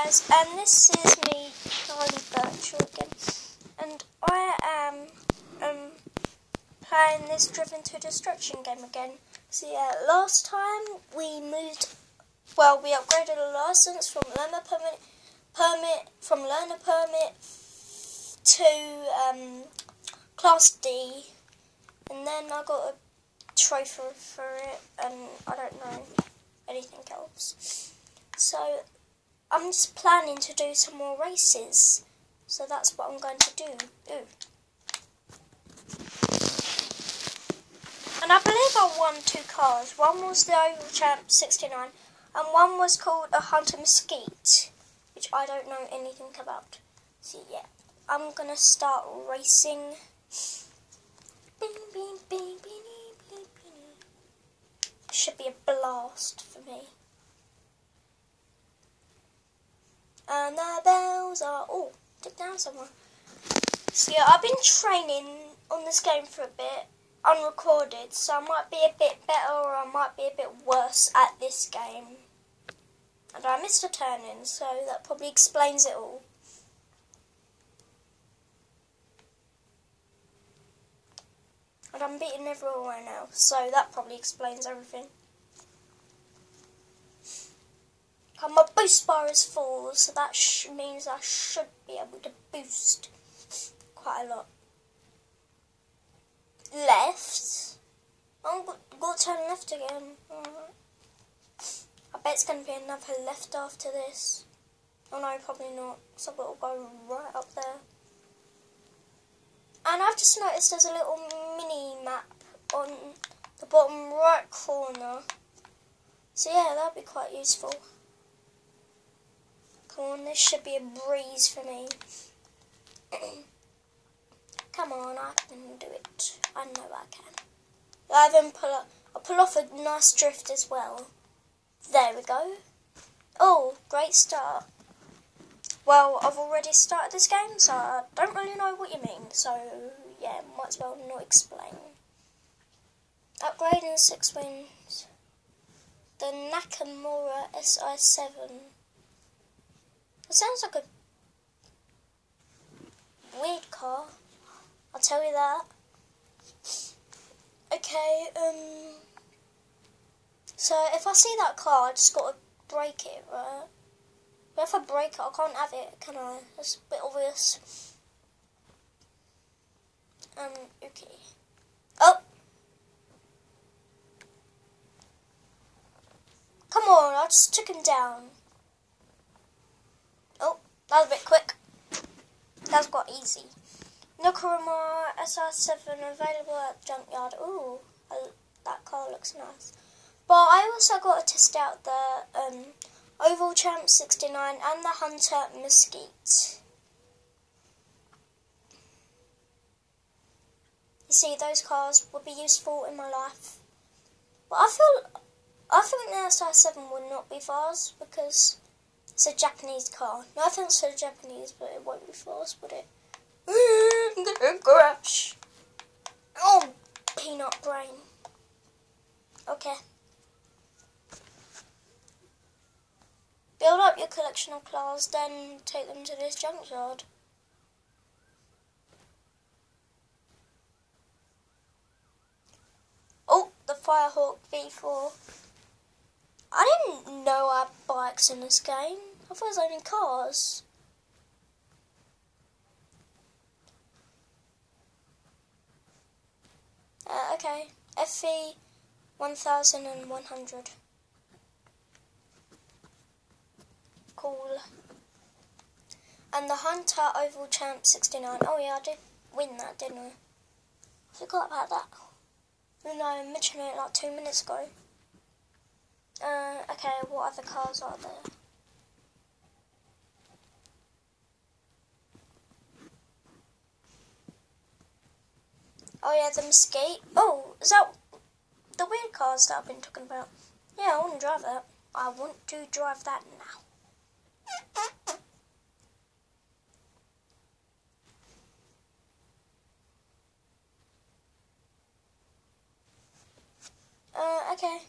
guys, and this is me, Charlie Birchall again, and I am playing this Driven to Destruction game again. So yeah, last time we upgraded a license from learner permit to Class D, and then I got a trophy for it, and I don't know anything else. So I'm just planning to do some more races, so that's what I'm going to do. And I believe I won 2 cars. One was the Oval Champ 69, and one was called a Hunter Mesquite, which I don't know anything about. So yeah, I'm gonna start racing. Should be a blast for me. And the bells are took down somewhere. So yeah, I've been training on this game for a bit, unrecorded, so I might be a bit better or I might be a bit worse at this game. And I missed a turn in, so that probably explains it all. And I'm beating everyone right now, so that probably explains everything. And my boost bar is full, so that means I should be able to boost quite a lot. Left. I'm going to turn left again. I bet it's going to be another left after this. Oh no, probably not, so it'll go right up there. And I've just noticed there's a little mini map on the bottom right corner. So yeah, that'd be quite useful. Come on, this should be a breeze for me. Come on, I can do it. I know I can. I'll pull off a nice drift as well. There we go. Oh, great start. Well, I've already started this game, so I don't really know what you mean. So, yeah, might as well not explain. Upgrading 6 wins. The Nakamura SI7. It sounds like a weird car, I'll tell you that. Okay, so if I see that car, I just got to break it, right? But if I break it, I can't have it, can I? That's a bit obvious. Okay. Oh! Come on, I just took him down. Oh, that was a bit quick. That's quite easy. Nakamura SR7 available at Junkyard. Ooh, that car looks nice. But I also got to test out the Oval Champ 69 and the Hunter Mesquite. You see, those cars would be useful in my life. But I think the SR7 would not be fast because it's a Japanese car. No offense to the Japanese, but it won't be fast, would it? I'm gonna crash. Oh, peanut brain. Okay. Build up your collection of cars, then take them to this junkyard. Oh, the Firehawk V4. I didn't know I had bikes in this game. I thought it was only cars. Okay, FV 1100. Cool. And the Hunter Oval Champ 69. Oh yeah, I did win that, didn't I? I forgot about that. No, I mentioned it like 2 minutes ago. Okay, what other cars are there? Oh yeah, the Mesquite. Oh, is that the weird cars that I've been talking about? Yeah, I want to drive that. I want to drive that now. Okay.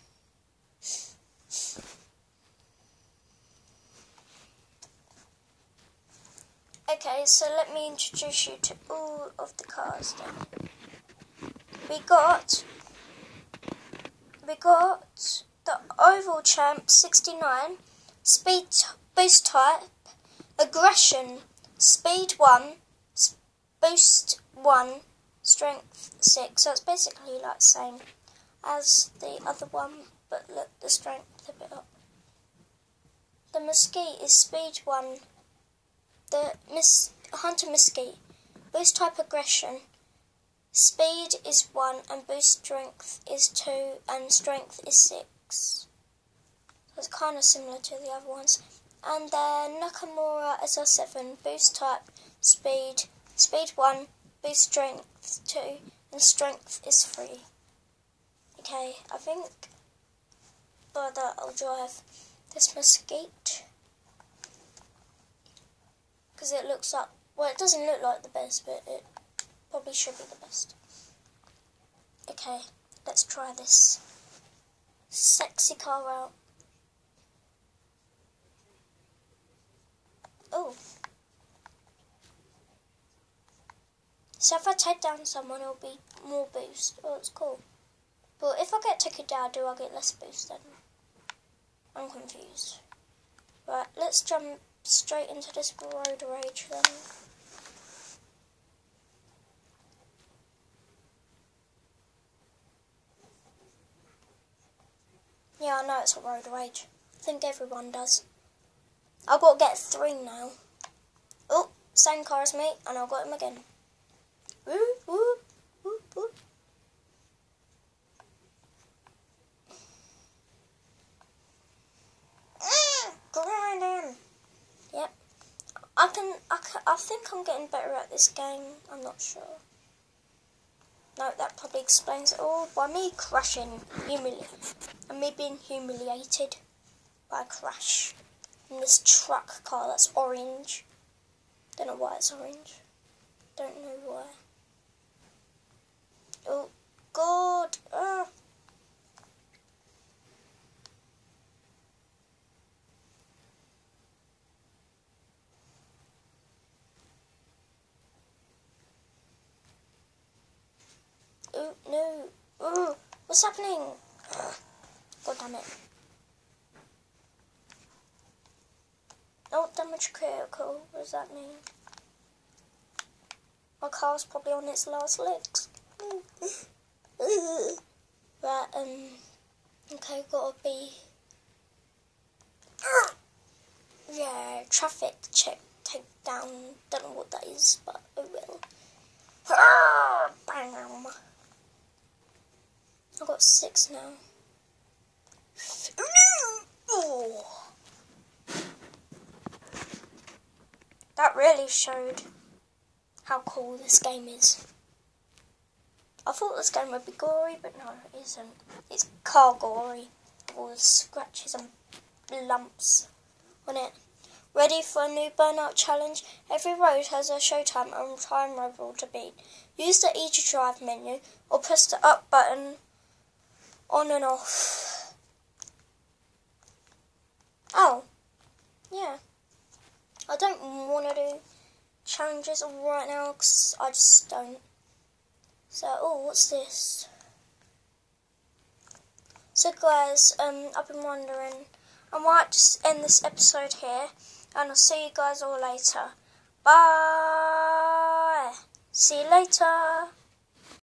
Okay, so let me introduce you to all of the cars then. We got the Oval Champ 69, Speed Boost Type, Aggression, Speed 1, Boost 1, Strength 6. So it's basically like the same as the other one, but look, the strength a bit up. The Mesquite is Speed 1, the Hunter Mesquite, Boost Type Aggression, Speed is 1 and Boost Strength is 2 and Strength is 6. So it's kind of similar to the other ones. And then Nakamura SR7, Boost Type, Speed 1, Boost Strength 2 and Strength is 3. Okay, I think by that I'll drive this Mesquite. Because it looks like, well, it doesn't look like the best, but it probably should be the best. Okay, let's try this sexy car out. Oh. So if I take down someone, it'll be more boost. Oh, it's cool. But if I get taken down, do I get less boost then? I'm confused. Right, let's jump straight into this road rage then. Yeah, I know it's a road rage. I think everyone does. I've got to get 3 now. Oh, same car as me, and I've got him again. Woo, woo, woo, woo. Grinding. Yep. I think I'm getting better at this game. I'm not sure. No, that probably explains it all. By me crashing, and me being humiliated by a crash in this truck car that's orange. Don't know why it's orange. Don't know why. Oh God! Oh no! Oh, what's happening? God damn it! Oh, damage critical. What does that mean? My car's probably on its last legs. Right, okay, gotta be... Yeah, traffic check, take down, don't know what that is, but I will. Bam! I've got 6 now. Oh. That really showed how cool this game is. I thought this game would be gory, but no, it isn't. It's car gory. All the scratches and lumps on it. Ready for a new Burnout challenge? Every road has a showtime and time level to beat. Use the E to drive menu or press the up button on and off. Oh, yeah. I don't want to do challenges right now because I just don't. So, oh, what's this? So guys, I've been wondering, I might just end this episode here, and I'll see you guys all later. Bye! See you later!